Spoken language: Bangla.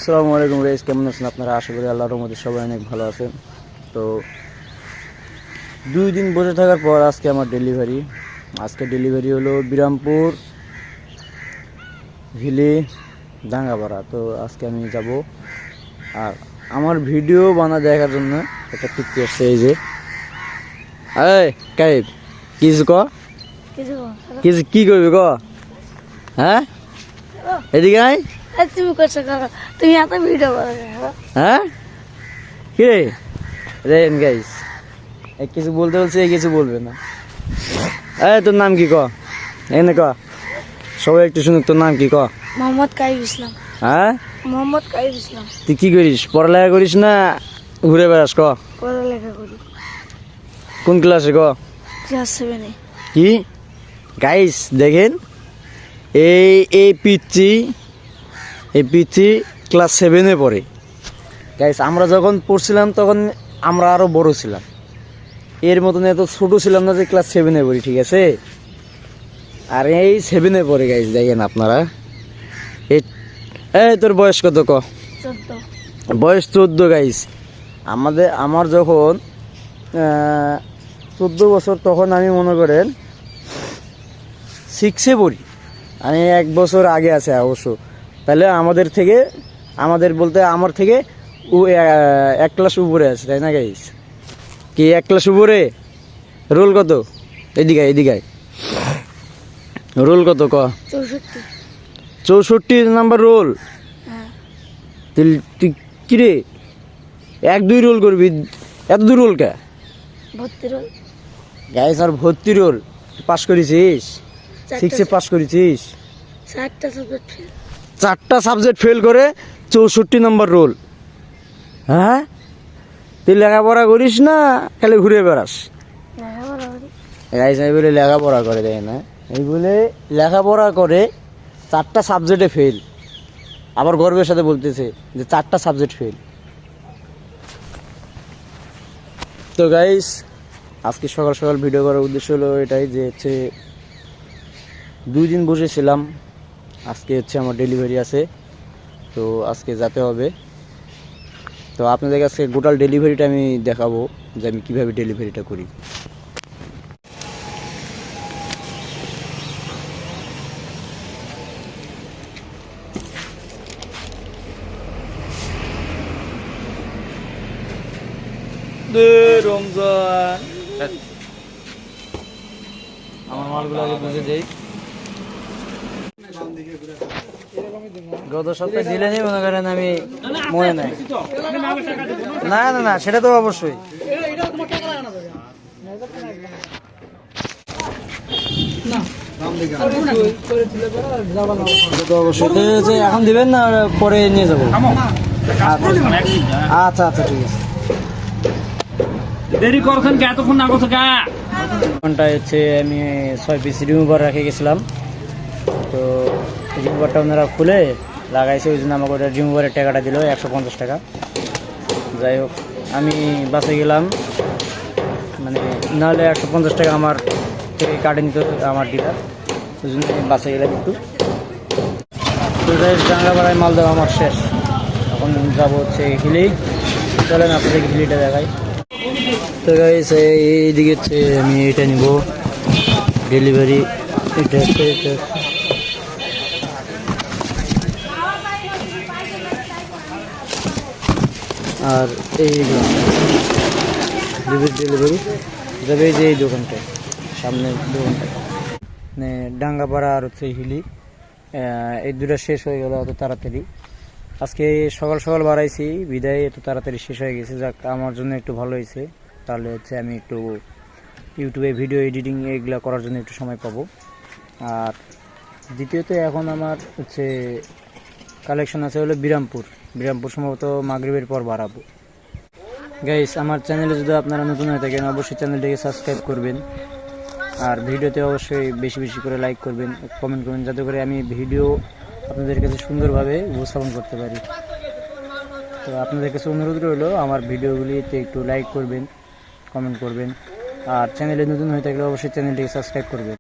আসসালামু আলাইকুম গাইস, কেমন আছেন আপনারা? আশা করি আল্লাহর রহমতে সবাই অনেক ভালো আছেন। তো 2 দিন বসে থাকার পর আজকে আমার ডেলিভারি। আজকে ডেলিভারি হলো বিরামপুর হিলি ডাঙ্গাপাড়া। তো আজকে আমি যাব, আর আমার ভিডিও দেখার জন্য একটা পিকচার আসছে। এই যে কাইব কিছু কিছু কি করবি ক? হ্যাঁ এদিকে আয়। তুমি করছো তুমি এত ভিডিও করো হ্যাঁ কি রে রেন গাইস, কিছু বলতে বলছে, কিছু বলবে না। তোর নাম কি ক? এনে ক, সবাই একটু শুনুক। তোর নাম কি ক? মোহাম্মদ কাইব ইসলাম। হ্যাঁ মোহাম্মদ কাইব ইসলাম। তুই কি করিস? পড়ালেখা করিস না ঘুরে বেড়াস? ক পড়ালেখা করি। কোন ক্লাসে ক? ক্লাস 7-এ। কি গাইস দেখেন, এই এই পিচ্ছি ক্লাস 7-এ পড়ে। গাইস আমরা যখন পড়ছিলাম তখন আমরা আরো বড় ছিলাম, এর মতন এত ছোট ছিলাম না যে ক্লাস 7-এ পড়ি, ঠিক আছে? আর এই 7-এ পড়ে গাইস, দেখেন আপনারা। এই তোর বয়স কত ক? 14। বয়স 14 গাইস। আমার যখন 14 বছর, তখন আমি মনে করেন 6-এ পড়ি। আমি 1 বছর আগে আছে অবশ্য। তাহলে আমার থেকে ও 1 ক্লাস উপরে আছে, তাই না গাইস? কি 1 ক্লাস উপরে? রোল কত? এদিকে রোল কত ক? 64 নাম্বার রোল। তুই কি রে 1-2 রোল করবি? এত দূর রোল কে? ভর্তি রোল গাইস, আর ভর্তি রোল। পাস করেছিস? 6-এ পাস করেছিস? 4টা সাবজেক্ট ফেল করে 64 নম্বর রোল। হ্যাঁ, তুই লেখাপড়া করিস না, খালি ঘুরে বেড়াস? গাইস এই বলে লেখাপড়া করে, দেয় না? এই বলে লেখাপড়া করে 4টা সাবজেক্টে ফেল। আবার গর্বের সাথে বলতেছে যে 4টা সাবজেক্ট ফেল। তো গাইস আজকে সকাল সকাল ভিডিও করার উদ্দেশ্য হলো এটাই, যে 2 দিন বসেছিলাম। আজকে আমার ডেলিভারি আছে, তো আজকে যেতে হবে। তো আপনাদের কাছে গোটাল ডেলিভারিটা আমি দেখাবো যে আমি কীভাবে ডেলিভারিটা করি। রমজান আমার মালগুলো আগে বুঝে দেই। গত সপ্তাহে দিলে নেই মনে করেন, আমি মনে নাই। না সেটা তো অবশ্যই। এখন দিবেন না, পরে নিয়ে যাবো? আচ্ছা ঠিক আছে। দেরি করছেন কে? এতক্ষণ না করছে কে? ঘন্টায় আমি 6 পিস রিমুভার রেখে গেছিলাম। তো রিমুভারটা ওনারা খুলে লাগাইছে, ওই জন্য আমাকে ওটা রিমুভারের টাকাটা দিল 150 টাকা। যাই হোক, আমি বাসে গেলাম, মানে নাহলে 150 টাকা আমার থেকে কাটে নিত আমার ডিলার, ওই জন্য আমি বাসে গেলাম একটু। তো ডাঙ্গাপাড়ায় মাল দেওয়া আমার শেষ। এখন যাবো হিলি। চলেন আপনাদের হিলিটা দেখাই। তো গাইস এইদিকে আমি এটা নিব ডেলিভারি। এটা আর এই ডেলিভারি যাবে যে এই দোকানটায়, সামনের দোকানটায়, মানে ডাঙ্গাপাড়া আর হিলি। এই দুটা শেষ হয়ে গেল অত তাড়াতাড়ি। আজকে সকাল সকাল বাড়াইছি বিদায়, এত তাড়াতাড়ি শেষ হয়ে গেছে। যাক, আমার জন্য একটু ভালো হয়েছে। তাহলে আমি একটু ইউটিউবে ভিডিও এডিটিং এগুলা করার জন্য একটু সময় পাবো। আর দ্বিতীয়ত এখন আমার কালেকশন আছে হলো বিরামপুর সম্ভবত মাগরিবের পর বাড়াবো। গাইস আমার চ্যানেলে যদি আপনারা নতুন হয়ে থাকেন, অবশ্যই চ্যানেলটিকে সাবস্ক্রাইব করবেন। আর ভিডিওতে অবশ্যই বেশি বেশি করে লাইক করবেন, কমেন্ট করবেন, যাতে করে আমি ভিডিও আপনাদের কাছে সুন্দরভাবে উপস্থাপন করতে পারি। তো আপনাদের কাছে অনুরোধ রইল আমার ভিডিওগুলিতে একটু লাইক করবেন, কমেন্ট করবেন। আর চ্যানেলে নতুন হয়ে থাকলে অবশ্যই চ্যানেলটিকে সাবস্ক্রাইব করবেন।